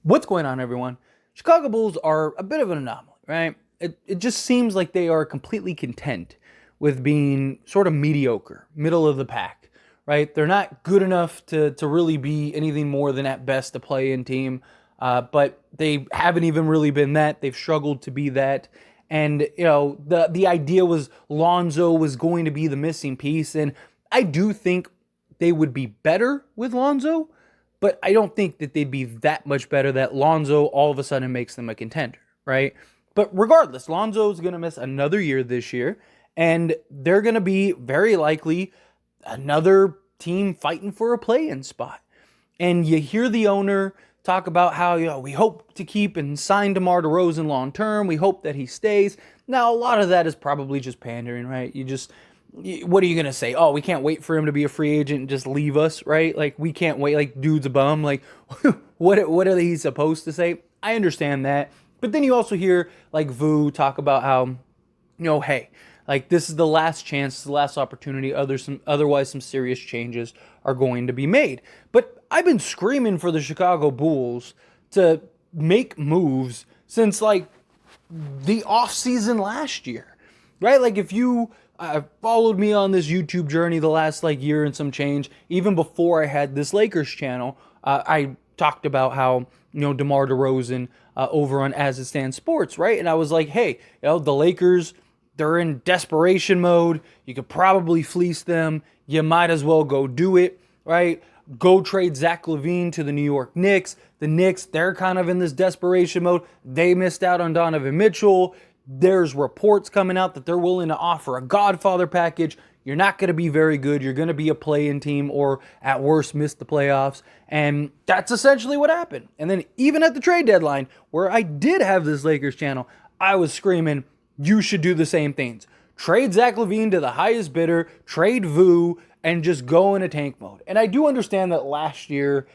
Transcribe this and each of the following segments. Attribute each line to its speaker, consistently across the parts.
Speaker 1: What's going on, everyone? Chicago Bulls are a bit of an anomaly, right? It just seems like they are completely content with being sort of mediocre, middle of the pack, right? They're not good enough to really be anything more than at best a play-in team, but they haven't even really been that. They've struggled to be that. And, the idea was Lonzo was going to be the missing piece, and I do think they would be better with Lonzo, but I don't think that they'd be that much better that Lonzo all of a sudden makes them a contender, right? But regardless, Lonzo's going to miss another year this year, and they're going to be very likely another team fighting for a play-in spot. And you hear the owner talk about how, we hope to keep and sign DeMar DeRozan long term. We hope that he stays. Now, a lot of that is probably just pandering, right? What are you going to say? Oh, we can't wait for him to be a free agent and just leave us, right? Like, we can't wait. Like, dude's a bum. Like, what are he supposed to say? I understand that. But then you also hear, like, Vu talk about how, hey, like, this is the last chance, the last opportunity. Otherwise, some serious changes are going to be made. But I've been screaming for the Chicago Bulls to make moves since, like, the offseason last year, right? Like, if you followed me on this YouTube journey the last, year and some change, even before I had this Lakers channel, I talked about how, DeMar DeRozan over on As It Stands Sports, right? And I was like, hey, the Lakers, they're in desperation mode. You could probably fleece them. You might as well go do it, right? Go trade Zach LaVine to the New York Knicks. The Knicks, they're kind of in this desperation mode. They missed out on Donovan Mitchell. There's reports coming out that they're willing to offer a Godfather package. You're not going to be very good. You're going to be a play-in team or at worst miss the playoffs. And that's essentially what happened. And then even at the trade deadline, where I did have this Lakers channel, I was screaming, you should do the same things. Trade Zach LaVine to the highest bidder, trade Vu, and just go in a tank mode. And I do understand that last year,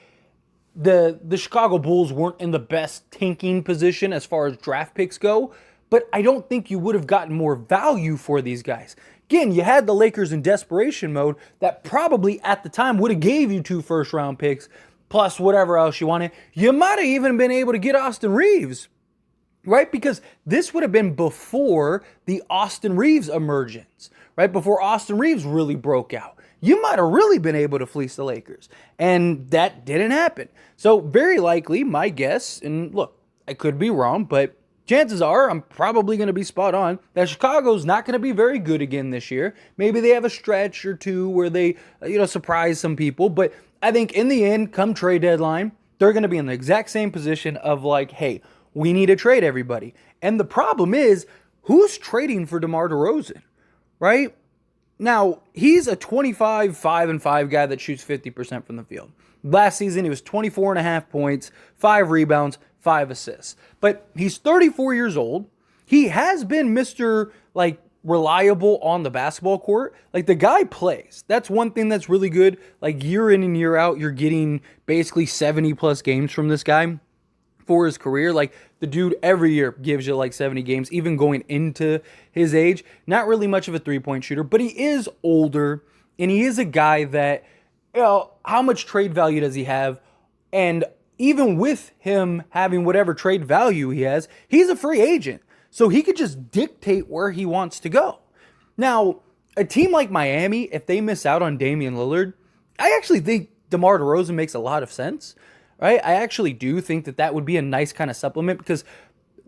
Speaker 1: the Chicago Bulls weren't in the best tanking position as far as draft picks go, but I don't think you would have gotten more value for these guys. Again, you had the Lakers in desperation mode that probably at the time would have gave you 2 first-round picks, plus whatever else you wanted. You might have even been able to get Austin Reeves, right? Because this would have been before the Austin Reeves emergence, right? Before Austin Reeves really broke out. You might have really been able to fleece the Lakers. And that didn't happen. So very likely, my guess, and look, I could be wrong, but chances are I'm probably going to be spot on that Chicago's not going to be very good again this year. Maybe they have a stretch or two where they, surprise some people. But I think in the end, come trade deadline, they're going to be in the exact same position of like, hey, we need to trade everybody. And the problem is, who's trading for DeMar DeRozan, right? Now, he's a 25, 5-5 guy that shoots 50% from the field. Last season, he was 24.5 points, 5 rebounds, 5 assists. But he's 34 years old. He has been Mr. Reliable on the basketball court. Like, the guy plays. That's one thing that's really good. Like, year in and year out, you're getting basically 70-plus games from this guy for his career. Like, the dude every year gives you 70 games, even going into his age. Not really much of a three-point shooter, but he is older, and he is a guy that, how much trade value does he have? And even with him having whatever trade value he has, he's a free agent. So he could just dictate where he wants to go. Now, a team like Miami, if they miss out on Damian Lillard, I actually think DeMar DeRozan makes a lot of sense. Right? I actually do think that would be a nice kind of supplement because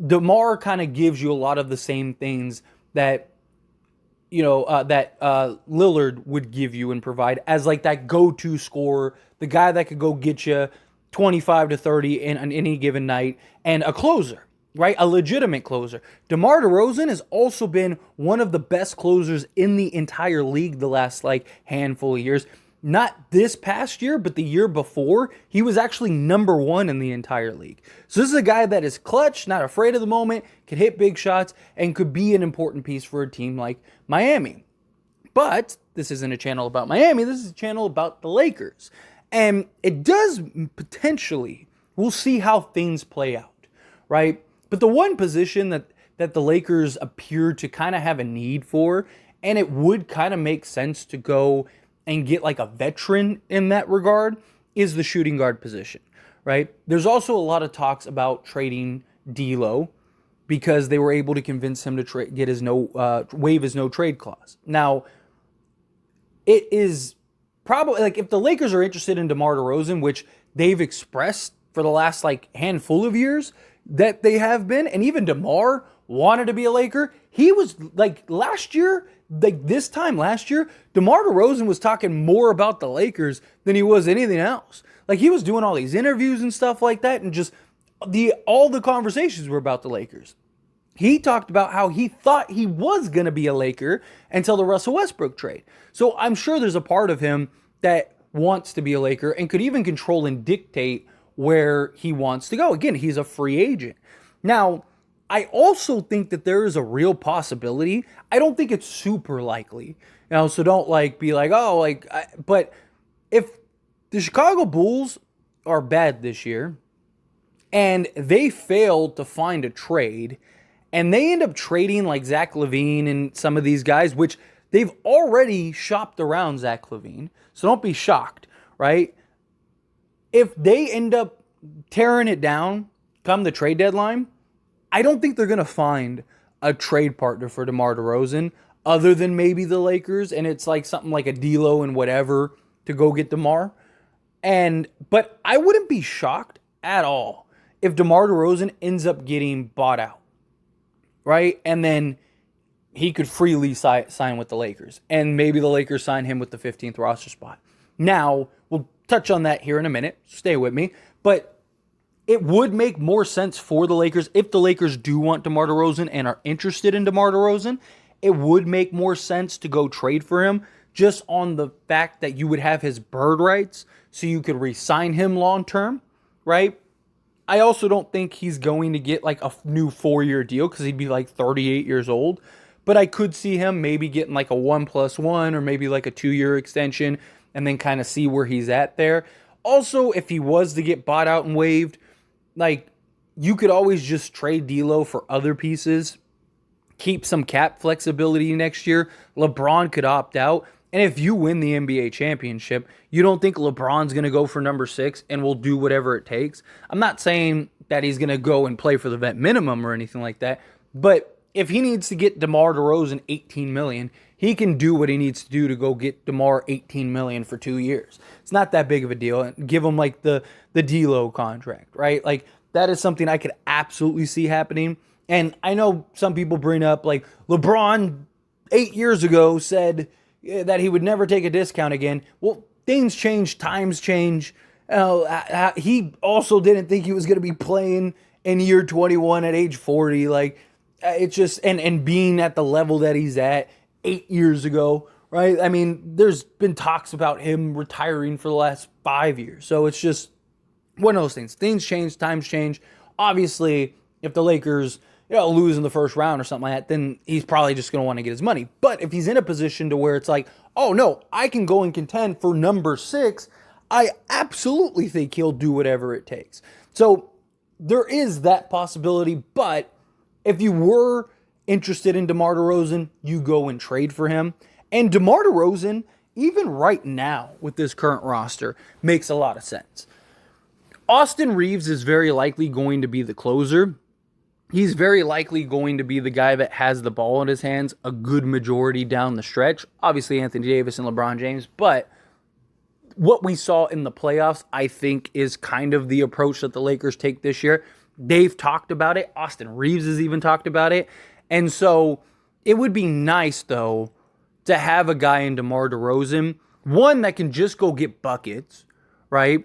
Speaker 1: DeMar kind of gives you a lot of the same things that, Lillard would give you and provide as that go-to scorer, the guy that could go get you 25 to 30 on any given night, and a closer, right? A legitimate closer. DeMar DeRozan has also been one of the best closers in the entire league the last handful of years. Not this past year, but the year before, he was actually number 1 in the entire league. So this is a guy that is clutch, not afraid of the moment, can hit big shots, and could be an important piece for a team like Miami. But this isn't a channel about Miami. This is a channel about the Lakers. And it does potentially, we'll see how things play out, right? But the one position that the Lakers appear to kind of have a need for, and it would kind of make sense to go and get a veteran in that regard, is the shooting guard position, right? There's also a lot of talks about trading D'Lo because they were able to convince him to get his waive his no trade clause. Now, it is probably like if the Lakers are interested in DeMar DeRozan, which they've expressed for the last like handful of years that they have been, and even DeMar wanted to be a Laker. He was like last year, like this time last year, DeMar DeRozan was talking more about the Lakers than he was anything else. Like he was doing all these interviews and stuff like that, and just all the conversations were about the Lakers. He talked about how he thought he was going to be a Laker until the Russell Westbrook trade. So I'm sure there's a part of him that wants to be a Laker and could even control and dictate where he wants to go. Again, he's a free agent. Now, I also think that there is a real possibility. I don't think it's super likely. So don't like be like, oh, like, but if the Chicago Bulls are bad this year and they fail to find a trade and they end up trading like Zach LaVine and some of these guys, which they've already shopped around Zach LaVine, so don't be shocked, right? If they end up tearing it down come the trade deadline, I don't think they're going to find a trade partner for DeMar DeRozan other than maybe the Lakers, and it's like something like a D'Lo and whatever to go get DeMar. But I wouldn't be shocked at all if DeMar DeRozan ends up getting bought out, right? And then he could freely sign with the Lakers, and maybe the Lakers sign him with the 15th roster spot. Now, we'll touch on that here in a minute. Stay with me. But it would make more sense for the Lakers if the Lakers do want DeMar DeRozan and are interested in DeMar DeRozan. It would make more sense to go trade for him just on the fact that you would have his bird rights so you could re-sign him long term, right? I also don't think he's going to get like a new 4-year deal because he'd be like 38 years old. But I could see him maybe getting like a 1+1 or maybe like a 2-year extension and then kind of see where he's at there. Also, if he was to get bought out and waived, like you could always just trade D'Lo for other pieces, keep some cap flexibility next year. LeBron could opt out. And if you win the NBA championship, you don't think LeBron's going to go for number 6 and will do whatever it takes? I'm not saying that he's going to go and play for the vet minimum or anything like that, but if he needs to get DeMar DeRozan $18 million, he can do what he needs to do to go get DeMar $18 million for 2 years. It's not that big of a deal. Give him like the D'Lo contract, right? Like that is something I could absolutely see happening. And I know some people bring up like LeBron 8 years ago said that he would never take a discount again. Well, things change, times change. He also didn't think he was going to be playing in year 21 at age 40. Like it's just, and being at the level that he's at 8 years ago, right? I mean, there's been talks about him retiring for the last 5 years. So it's just one of those things. Things change, times change. Obviously, if the Lakers lose in the first round or something like that, then he's probably just going to want to get his money. But if he's in a position to where it's like, oh no, I can go and contend for number 6, I absolutely think he'll do whatever it takes. So there is that possibility. But if you were interested in DeMar DeRozan, you go and trade for him. And DeMar DeRozan, even right now with this current roster, makes a lot of sense. Austin Reeves is very likely going to be the closer. He's very likely going to be the guy that has the ball in his hands a good majority down the stretch. Obviously, Anthony Davis and LeBron James. But what we saw in the playoffs, I think, is kind of the approach that the Lakers take this year. They've talked about it. Austin Reeves has even talked about it. And so it would be nice, though, to have a guy in DeMar DeRozan, one that can just go get buckets, right?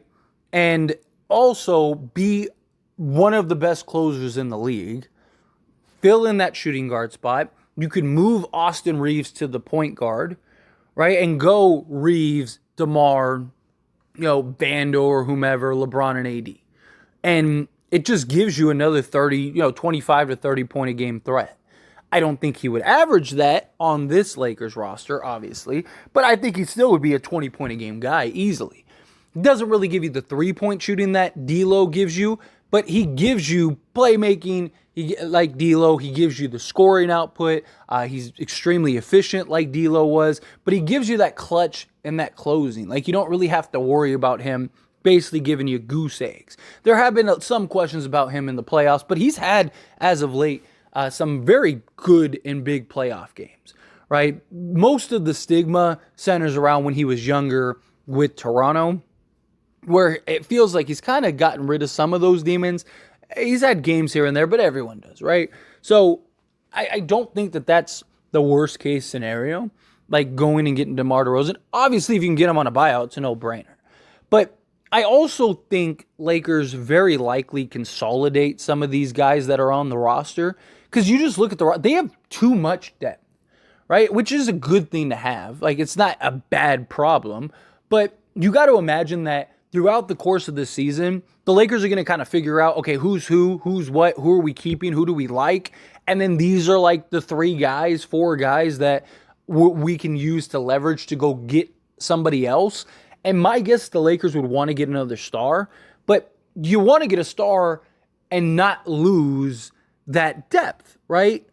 Speaker 1: And also be one of the best closers in the league, fill in that shooting guard spot. You could move Austin Reeves to the point guard, right? And go Reeves, DeMar, Bando or whomever, LeBron and AD. And it just gives you another 25 to 30 point a game threat. I don't think he would average that on this Lakers roster, obviously, but I think he still would be a 20 point a game guy easily. He doesn't really give you the 3-point shooting that D'Lo gives you, but he gives you playmaking. Like D'Lo, he gives you the scoring output. He's extremely efficient like D'Lo was, but he gives you that clutch and that closing. Like you don't really have to worry about him basically giving you goose eggs. There have been some questions about him in the playoffs, but he's had, as of late, some very good and big playoff games, right? Most of the stigma centers around when he was younger with Toronto, where it feels like he's kind of gotten rid of some of those demons. He's had games here and there, but everyone does, right? So I don't think that that's the worst case scenario, like going and getting DeMar DeRozan. Obviously, if you can get him on a buyout, it's a no-brainer. But I also think Lakers very likely consolidate some of these guys that are on the roster, because you just look at they have too much depth, right? Which is a good thing to have. Like, it's not a bad problem, but you got to imagine that throughout the course of this season, the Lakers are going to kind of figure out, okay, who's who's what, who are we keeping, who do we like? And then these are like the 4 guys that we can use to leverage to go get somebody else. And my guess, the Lakers would want to get another star, but you want to get a star and not lose that depth, right?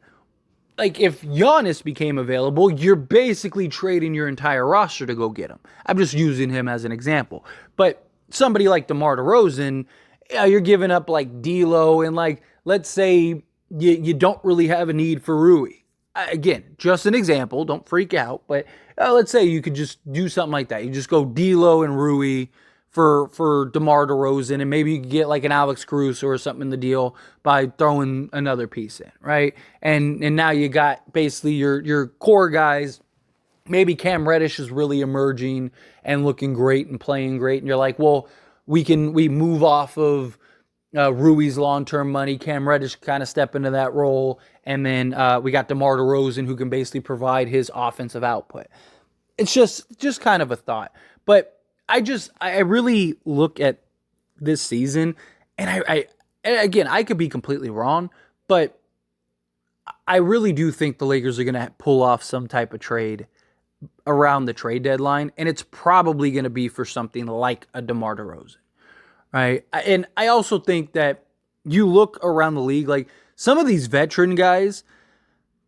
Speaker 1: Like, if Giannis became available, you're basically trading your entire roster to go get him. I'm just using him as an example. But somebody like DeMar DeRozan, you're giving up like D'Lo, and like, let's say you don't really have a need for Rui. Again, just an example. Don't freak out. But let's say you could just do something like that. You just go D'Lo and Rui for DeMar DeRozan, and maybe you could get like an Alex Caruso or something in the deal by throwing another piece in, right? And now you got basically your core guys. Maybe Cam Reddish is really emerging and looking great and playing great, and you're like, well, we move off of Rui's long-term money. Cam Reddish kind of step into that role, and then we got DeMar DeRozan, who can basically provide his offensive output. It's just kind of a thought, but I really look at this season, and again, I could be completely wrong, but I really do think the Lakers are going to pull off some type of trade around the trade deadline, and it's probably going to be for something like a DeMar DeRozan, right? And I also think that you look around the league, like some of these veteran guys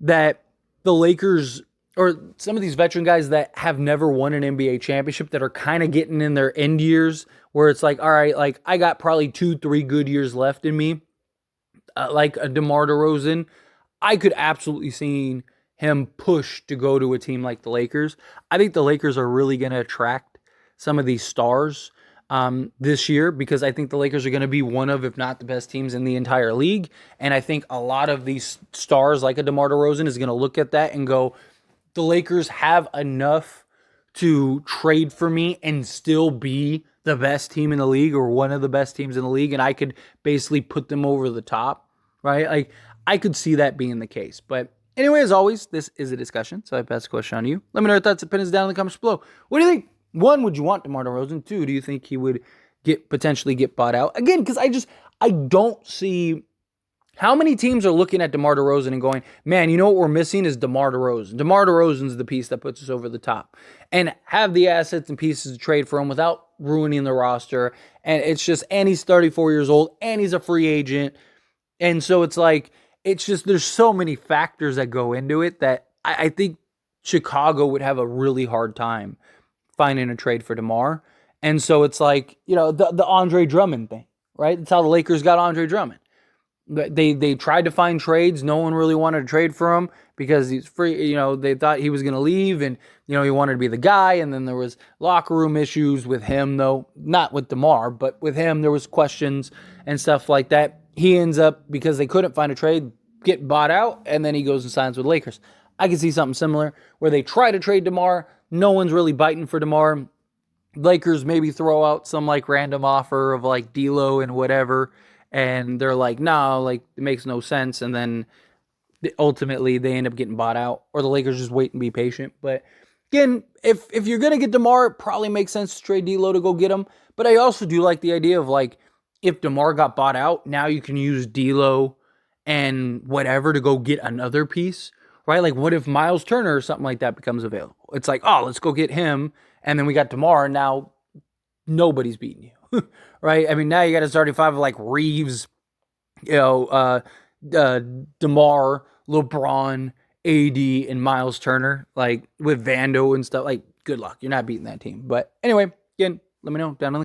Speaker 1: that the Lakers, or some of these veteran guys that have never won an NBA championship, that are kind of getting in their end years, where it's like, all right, like I got probably 2-3 good years left in me, like a DeMar DeRozan, I could absolutely see him push to go to a team like the Lakers. I think the Lakers are really going to attract some of these stars this year, because I think the Lakers are going to be one of, if not the best teams in the entire league. And I think a lot of these stars, like a DeMar DeRozan, is going to look at that and go, the Lakers have enough to trade for me and still be the best team in the league, or one of the best teams in the league, and I could basically put them over the top, right? Like, I could see that being the case. But anyway, as always, this is a discussion, so I pass the question on to you. Let me know your thoughts and opinions down in the comments below. What do you think? 1, would you want DeMar DeRozan? 2, do you think he would potentially get bought out? Again, because I don't see how many teams are looking at DeMar DeRozan and going, man, you know what we're missing is DeMar DeRozan. DeMar DeRozan's the piece that puts us over the top. And have the assets and pieces to trade for him without ruining the roster. And it's just, and he's 34 years old, and he's a free agent. And so it's like, it's just, there's so many factors that go into it that I think Chicago would have a really hard time finding a trade for DeMar. And so it's like, you know, the Andre Drummond thing, right? That's how the Lakers got Andre Drummond. They tried to find trades. No one really wanted to trade for him because he's free. You know, they thought he was going to leave, and, you know, he wanted to be the guy. And then there was locker room issues with him, though, not with DeMar, but with him, there was questions and stuff like that. He ends up, because they couldn't find a trade, get bought out, and then he goes and signs with Lakers. I can see something similar where they try to trade DeMar. No one's really biting for DeMar. Lakers maybe throw out some like random offer of like D'Lo and whatever, and they're like, no, like it makes no sense. And then ultimately they end up getting bought out, or the Lakers just wait and be patient. But again, if you're going to get DeMar, it probably makes sense to trade D'Lo to go get him. But I also do like the idea of like, if DeMar got bought out, now you can use D'Lo and whatever to go get another piece, right? Like, what if Miles Turner or something like that becomes available? It's like, oh, let's go get him. And then we got DeMar, and now nobody's beating you, right? I mean, now you got a starting 5 of like Reeves, you know, DeMar, LeBron, AD, and Miles Turner, like with Vando and stuff. Like, good luck. You're not beating that team. But anyway, again, let me know down in the